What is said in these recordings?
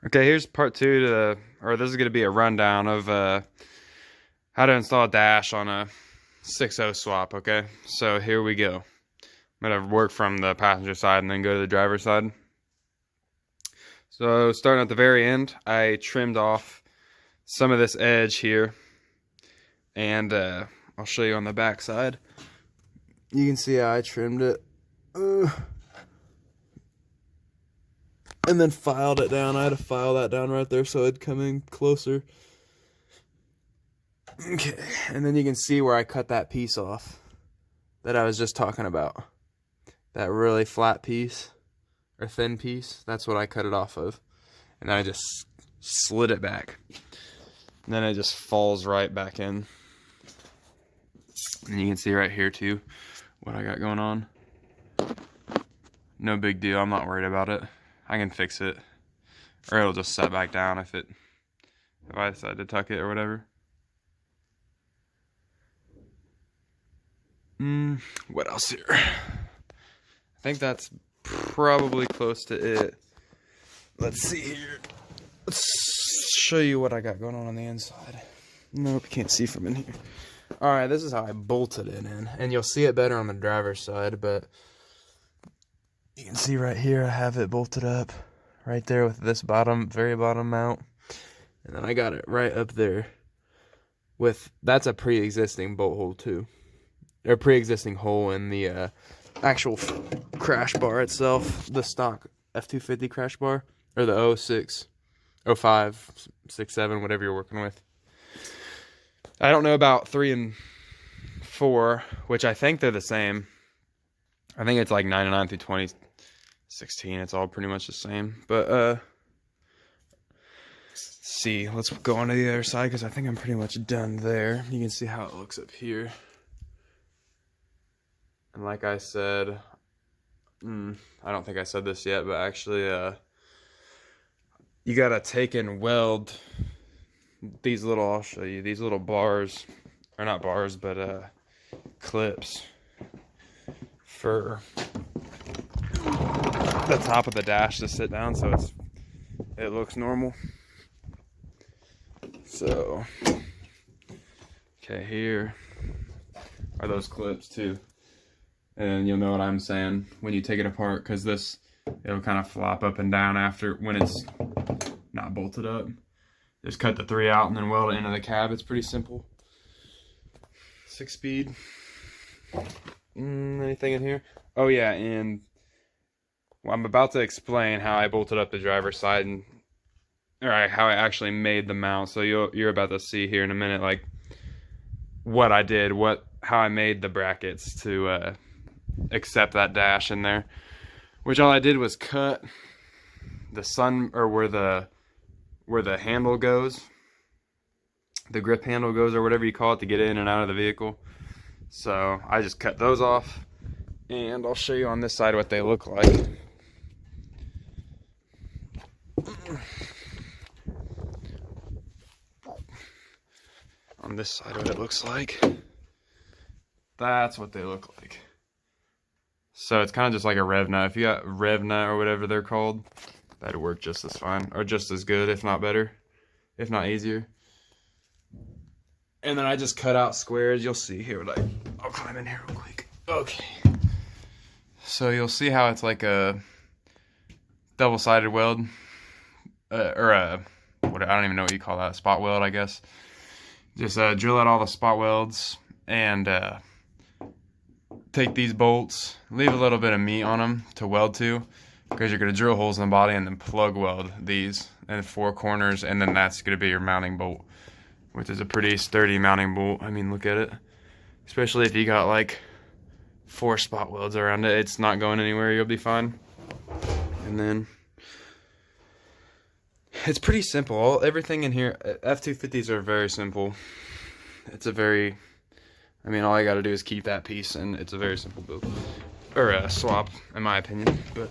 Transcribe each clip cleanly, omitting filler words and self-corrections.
Okay, here's part two or this is going to be a rundown of how to install a dash on a 6.0 swap, okay? So here we go. I'm going to work from the passenger side and then go to the driver's side. So starting at the very end, I trimmed off some of this edge here, and I'll show you on the back side. You can see how I trimmed it. And then filed it down. I had to file that down right there so it'd come in closer. Okay, and then you can see where I cut that piece off that I was just talking about. That really flat piece, or thin piece, that's what I cut it off of. And then I just slid it back. And then it just falls right back in. And you can see right here too what I got going on. No big deal, I'm not worried about it. I can fix it, or it'll just set back down if I decide to tuck it or whatever. What else here? I think that's probably close to it. Let's see here. Let's show you what I got going on the inside. Nope, you can't see from in here. Alright, this is how I bolted it in, and you'll see it better on the driver's side, but you can see right here I have it bolted up right there with this very bottom mount. And then I got it right up there with, that's a pre-existing bolt hole too. Or pre-existing hole in the actual crash bar itself. The stock F250 crash bar. Or the 06, 05, 6, 7, whatever you're working with. I don't know about 3 and 4, which I think they're the same. I think it's like 99 through 2016. It's all pretty much the same. But let's see. Let's go on to the other side because I think I'm pretty much done there. You can see how it looks up here. And like I said, I don't think I said this yet, but actually you gotta take and weld these little, I'll show you, these little bars, or not bars, but clips for the top of the dash to sit down so it looks normal. So, okay, here are those clips too. And you'll know what I'm saying when you take it apart, because it'll kind of flop up and down when it's not bolted up. Just cut the 3 out and then weld it into the cab. It's pretty simple. 6-speed. Anything in here? Oh yeah, and I'm about to explain how I bolted up the driver's side or how I actually made the mount. So you're about to see here in a minute, like what I did, how I made the brackets to accept that dash in there. Which all I did was cut where the handle goes, the grip handle goes, or whatever you call it, to get in and out of the vehicle. So I just cut those off, and I'll show you on this side what they look like. On this side what it looks like. That's what they look like. So it's kind of just like a rev nut. If you got rev nut or whatever they're called, that'd work just as fine, or just as good, if not better, if not easier. And then I just cut out squares. You'll see here. I'll climb in here real quick. Okay. So you'll see how it's like a double-sided weld, or I don't even know what you call that, spot weld, I guess. Just drill out all the spot welds and take these bolts, leave a little bit of meat on them to weld to, because you're going to drill holes in the body and then plug weld these in 4 corners, and then that's going to be your mounting bolt, which is a pretty sturdy mounting bolt. I mean, look at it. Especially if you got like 4 spot welds around it, it's not going anywhere, you'll be fine. And then it's pretty simple. Everything in here, F250s are very simple. All I got to do is keep that piece, and it's a very simple build, or a swap, in my opinion. But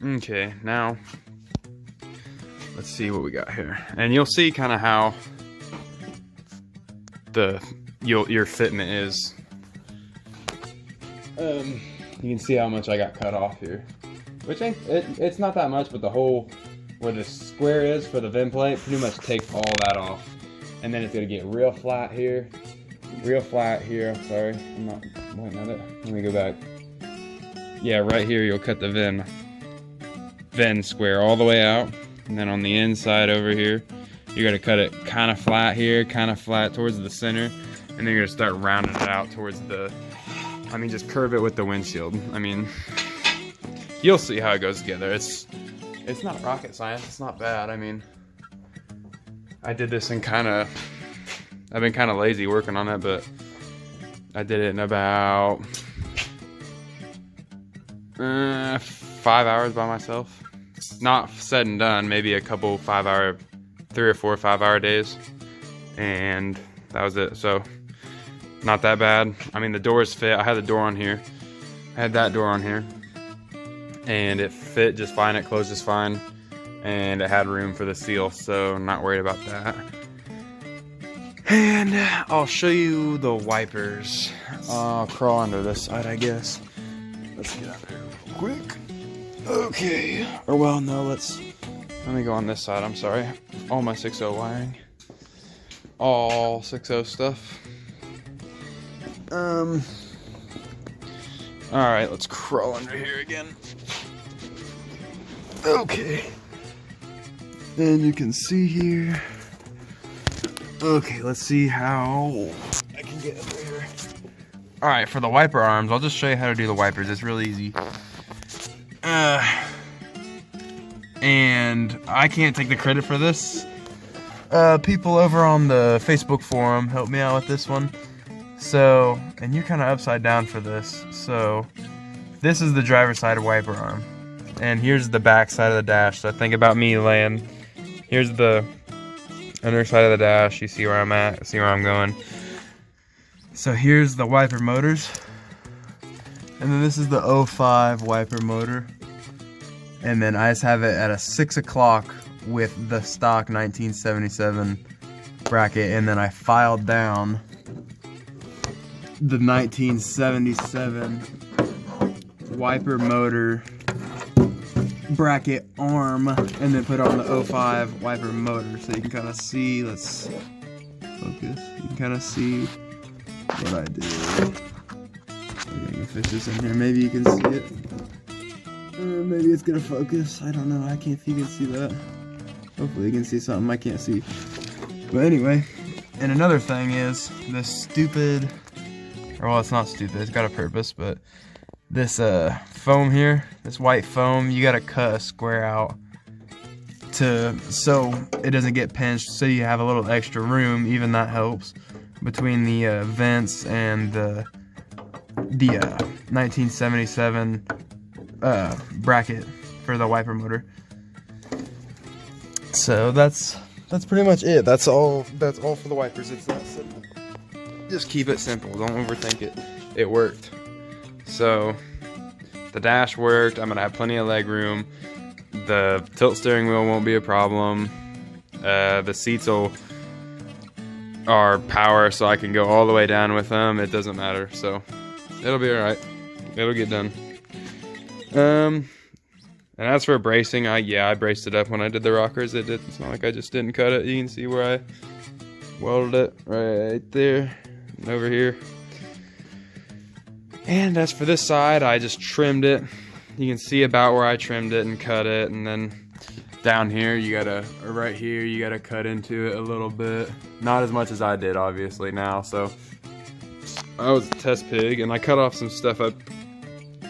okay, now let's see what we got here, and you'll see kind of how your fitment is. You can see how much I got cut off here. which it's not that much, but the hole where the square is for the vent plate pretty much takes all that off. And then it's gonna get real flat here. Real flat here, I'm sorry. I'm not pointing at it. Let me go back. Yeah, right here you'll cut the VEN square all the way out. And then on the inside over here, you're gonna cut it kind of flat here, kind of flat towards the center. And then you're gonna start rounding it out towards the, I mean, just curve it with the windshield. I mean, you'll see how it goes together. It's not rocket science, it's not bad. I mean, I did this in I've been kind of lazy working on it, but I did it in about 5 hours by myself. Not said and done, maybe a couple 3 or 4 5-hour days. And that was it, so not that bad. I mean, the doors fit. I had the door on here. I had that door on here. And it fit just fine, it closed just fine. And it had room for the seal, so I'm not worried about that. And I'll show you the wipers. I'll crawl under this side, I guess. Let's get up here real quick. Okay. Or well, no, let me go on this side, I'm sorry. All my 6.0 wiring. All 6.0 stuff. Alright, let's crawl under here again. Okay. And you can see here. Okay, let's see how I can get up here. Alright, for the wiper arms, I'll just show you how to do the wipers. It's real easy. And I can't take the credit for this. People over on the Facebook forum helped me out with this one. So, and you're kind of upside down for this. So, this is the driver's side wiper arm. And here's the back side of the dash. So think about me laying. Here's the underside of the dash. You see where I'm at, see where I'm going. So here's the wiper motors. And then this is the 05 wiper motor. And then I just have it at a 6 o'clock with the stock 1977 bracket. And then I filed down the 1977 wiper motor bracket arm, and then put on the 05 wiper motor, so you can kind of see. Let's focus. You can kind of see what I did. I'm gonna fish this in here. Maybe you can see it. Maybe it's gonna focus. I don't know. I can't think you can see that. Hopefully you can see something I can't see. But anyway, and another thing is this stupid, or well, it's not stupid. It's got a purpose, but this foam here, this white foam, you gotta cut a square out so it doesn't get pinched, so you have a little extra room. Even that helps between the vents and the 1977 bracket for the wiper motor. So that's pretty much it. That's all for the wipers. It's that simple. Just keep it simple. Don't overthink it. It worked. So the dash worked. I'm gonna have plenty of leg room. The tilt steering wheel won't be a problem. The seats are power, so I can go all the way down with them. It doesn't matter. So it'll be all right. It'll get done. And as for bracing, I braced it up when I did the rockers. It's not like I just didn't cut it. You can see where I welded it right there and over here. And as for this side, I just trimmed it. You can see about where I trimmed it and cut it. And then down here, right here, you gotta cut into it a little bit. Not as much as I did, obviously, now. So I was a test pig, and I cut off some stuff up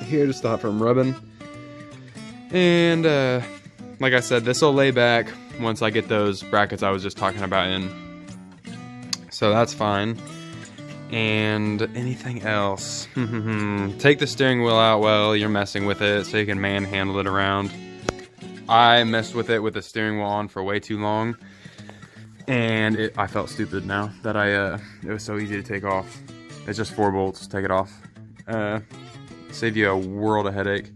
here to stop from rubbing. And like I said, this will lay back once I get those brackets I was just talking about in. So that's fine. And anything else? Take the steering wheel out while you're messing with it so you can manhandle it around. I messed with it with the steering wheel on for way too long, and I felt stupid now that it was so easy to take off. It's just 4 bolts, take it off. Save you a world of headache.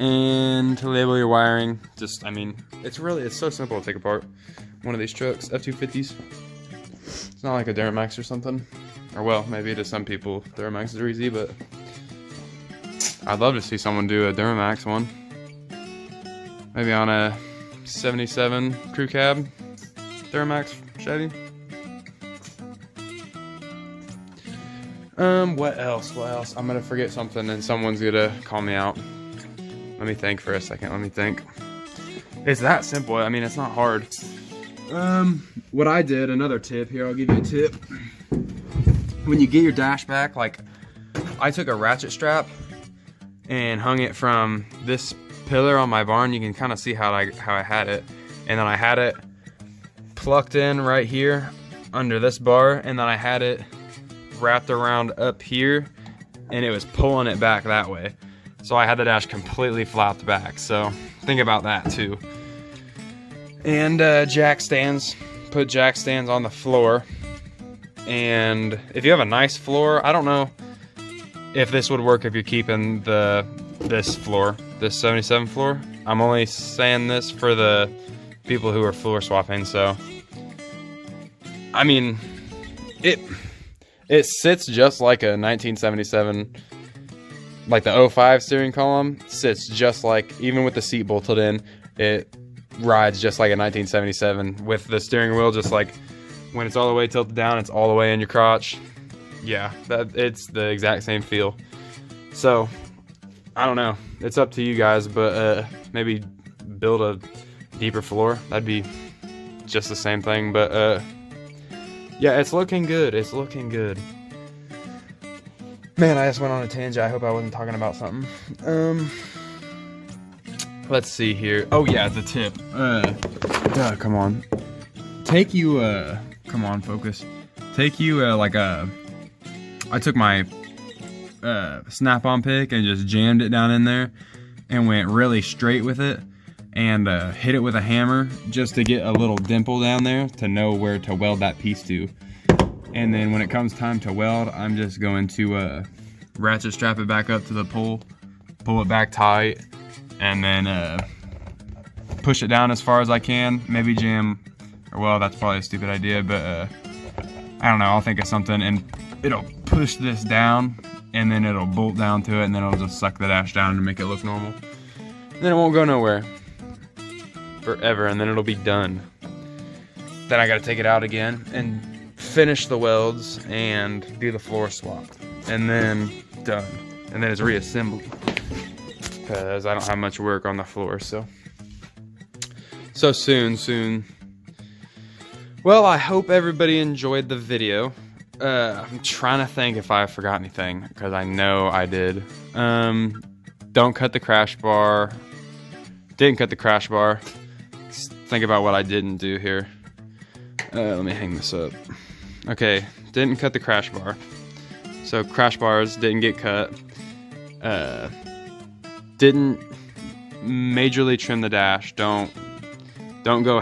And to label your wiring, it's so simple to take apart one of these trucks, F250s. It's not like a Duramax or something. Or well, maybe to some people Duramaxes are easy, but I'd love to see someone do a Duramax one. Maybe on a 77 crew cab Duramax Chevy. What else? What else? I'm gonna forget something and someone's gonna call me out. Let me think for a second. Let me think. It's that simple. I mean, it's not hard. What I did, another tip here, I'll give you a tip. When you get your dash back, like, I took a ratchet strap and hung it from this pillar on my barn. You can kind of see how I had it. And then I had it plucked in right here under this bar, and then I had it wrapped around up here, and it was pulling it back that way. So I had the dash completely flapped back. So think about that too. And jack stands. Put jack stands on the floor. And if you have a nice floor, I don't know if this would work if you're keeping this floor, this 77 floor. I'm only saying this for the people who are floor swapping. So I mean, it sits just like a 1977, like the 05 steering column sits just like, even with the seat bolted in, it rides just like a 1977 with the steering wheel, just like when it's all the way tilted down, it's all the way in your crotch. Yeah, it's the exact same feel. So I don't know, it's up to you guys, but maybe build a deeper floor. That'd be just the same thing, but yeah, it's looking good. It's looking good. Man, I just went on a tangent. I hope I wasn't talking about something. Let's see here. Oh yeah, the tip. Come on. Take you come on, focus. Take you I took my snap-on pick and just jammed it down in there and went really straight with it and hit it with a hammer just to get a little dimple down there to know where to weld that piece to. And then when it comes time to weld, I'm just going to ratchet strap it back up to the pole, pull it back tight, and then push it down as far as I can. Maybe jam, well, that's probably a stupid idea, but I don't know, I'll think of something, and it'll push this down, and then it'll bolt down to it, and then it'll just suck the dash down to make it look normal. And then it won't go nowhere forever, and then it'll be done. Then I gotta take it out again and finish the welds and do the floor swap, and then done. And then it's reassembled because I don't have much work on the floor. So soon. Well, I hope everybody enjoyed the video. I'm trying to think if I forgot anything, because I know I did. Don't cut the crash bar. Didn't cut the crash bar. Let's think about what I didn't do here. Let me hang this up. Okay, didn't cut the crash bar. So crash bars didn't get cut. Didn't majorly trim the dash. Don't go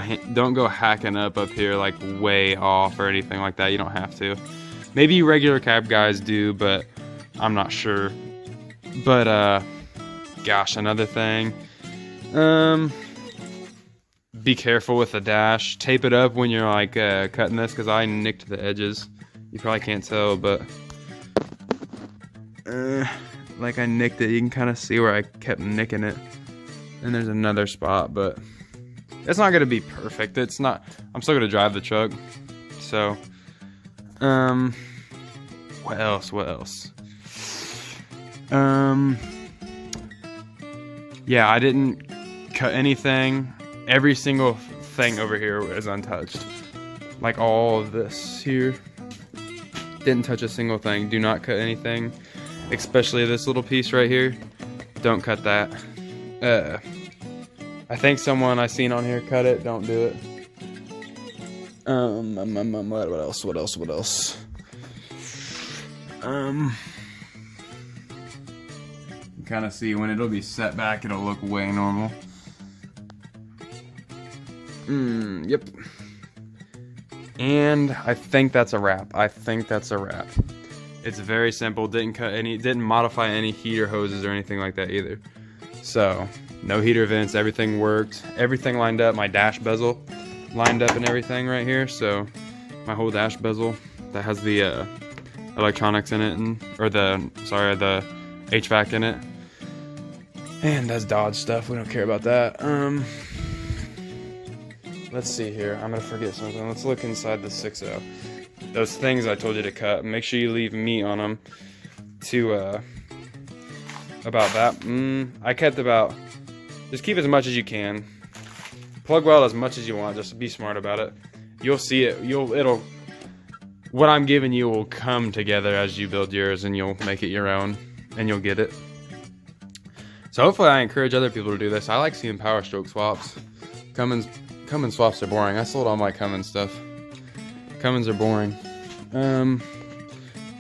hacking up here like way off or anything like that. You don't have to. Maybe regular cab guys do, but I'm not sure. But gosh, another thing. Be careful with the dash. Tape it up when you're like cutting this, because I nicked the edges. You probably can't tell, but like I nicked it. You can kind of see where I kept nicking it. And there's another spot, but it's not gonna be perfect. It's not. I'm still gonna drive the truck. So, what else? Yeah, I didn't cut anything. Every single thing over here is untouched. Like all of this here. Didn't touch a single thing. Do not cut anything. Especially this little piece right here. Don't cut that. I think someone I seen on here cut it. Don't do it. What else? You kind of see when it'll be set back, it'll look way normal. Yep. And I think that's a wrap. It's very simple. Didn't modify any heater hoses or anything like that either. So, no heater vents, everything worked. Everything lined up. My dash bezel lined up and everything right here. So, my whole dash bezel that has the electronics in it, or the HVAC in it. And that's Dodge stuff. We don't care about that. Let's see here. I'm gonna forget something. Let's look inside the 6.0. Those things I told you to cut. Make sure you leave meat on them. About that. I kept about. Just keep as much as you can. Plug weld as much as you want. Just be smart about it. You'll see it. It'll. What I'm giving you will come together as you build yours, and you'll make it your own, and you'll get it. So hopefully I encourage other people to do this. I like seeing Powerstroke swaps. Cummins swaps are boring. I sold all my Cummins stuff. Cummins are boring.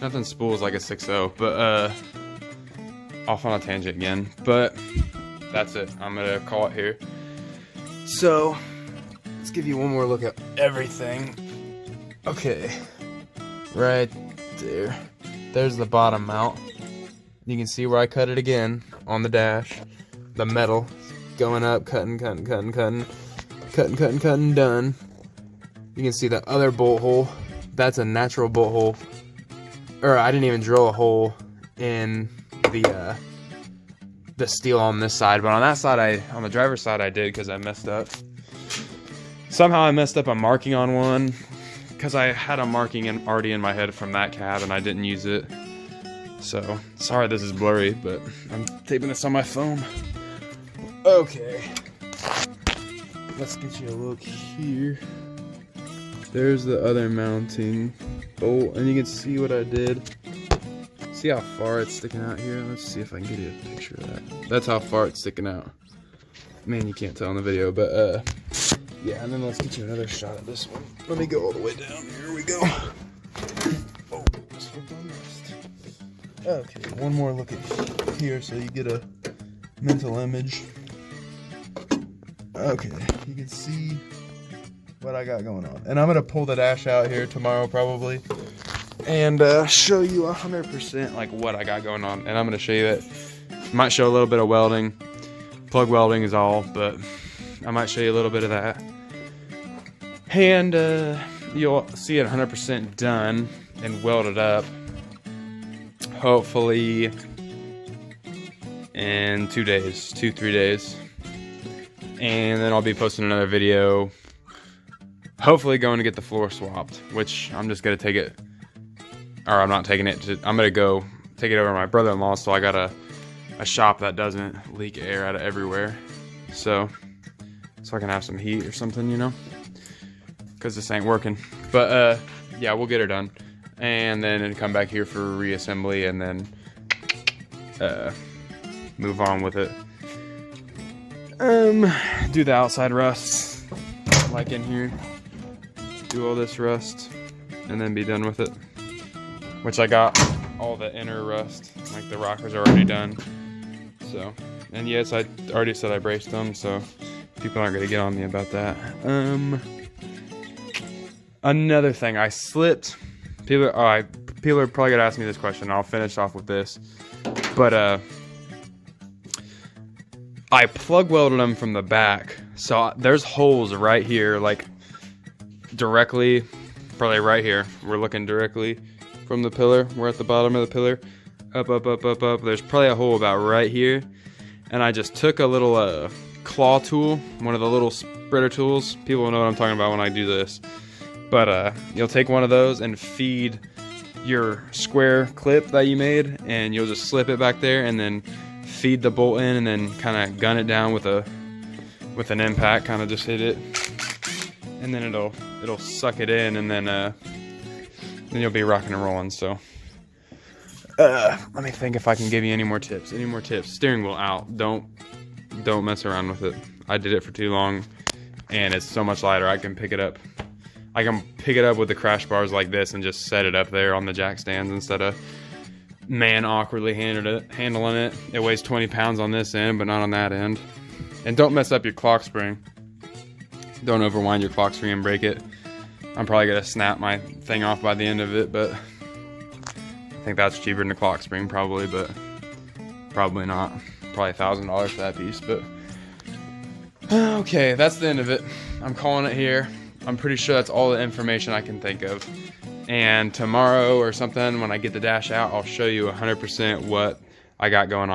Nothing spools like a 6.0, but off on a tangent again. But that's it. I'm gonna call it here. So let's give you one more look at everything. Okay, right there. There's the bottom mount. You can see where I cut it again on the dash. The metal going up, cutting, done. You can see the other bolt hole. That's a natural bolt hole. Or I didn't even drill a hole in the steel on this side, but on that side, on the driver's side, I did because I messed up. Somehow I messed up a marking on one because I had a marking already in my head from that cab and I didn't use it. So, sorry this is blurry, but I'm taping this on my phone. Okay. Let's get you a look here. There's the other mounting bolt, and you can see what I did. See how far it's sticking out here? Let's see if I can get you a picture of that. That's how far it's sticking out. Man, you can't tell in the video, but yeah, and then let's get you another shot of this one. Let me go all the way down. Here we go. Oh, just hooked on wrist. Okay, one more look at here so you get a mental image. Okay, you can see what I got going on. And I'm gonna pull the dash out here tomorrow probably and show you 100% like what I got going on. And I'm gonna show you that. Might show a little bit of welding. Plug welding is all, but I might show you a little bit of that. And you'll see it 100% done and welded up. Hopefully in 2 days, 2-3 days. And then I'll be posting another video. Hopefully going to get the floor swapped, which I'm just going to take it. Or I'm not taking it. I'm going to go take it over to my brother-in-law. So I got a shop that doesn't leak air out of everywhere. So I can have some heat or something, you know. Because this ain't working. But yeah, we'll get her done. And then come back here for reassembly and then move on with it. Do the outside rust, like in here. Do all this rust, and then be done with it. Which I got all the inner rust, like the rockers are already done. So, and yes, I already said I braced them, so people aren't gonna get on me about that. Another thing, I slipped. People are probably gonna ask me this question. I'll finish off with this, but I plug welded them from the back, so there's holes right here, like directly, probably right here. We're looking directly from the pillar. We're at the bottom of the pillar, up. There's probably a hole about right here, and I just took a little claw tool, one of the little spreader tools. People know what I'm talking about when I do this. But you'll take one of those and feed your square clip that you made, and you'll just slip it back there, and then feed the bolt in, and then kind of gun it down with an impact, kind of just hit it, and then it'll suck it in, and then you'll be rocking and rolling. So let me think if I can give you any more tips. Steering wheel out. Don't mess around with it. I did it for too long, and it's so much lighter. I can pick it up. I can pick it up with the crash bars like this and just set it up there on the jack stands instead of awkwardly handling it. It weighs 20 pounds on this end, but not on that end. And don't mess up your clock spring. Don't overwind your clock spring and break it. I'm probably gonna snap my thing off by the end of it, but I think that's cheaper than the clock spring probably, but probably not. Probably $1,000 for that piece, but okay, that's the end of it. I'm calling it here. I'm pretty sure that's all the information I can think of. And tomorrow or something, when I get the dash out, I'll show you 100% what I got going on.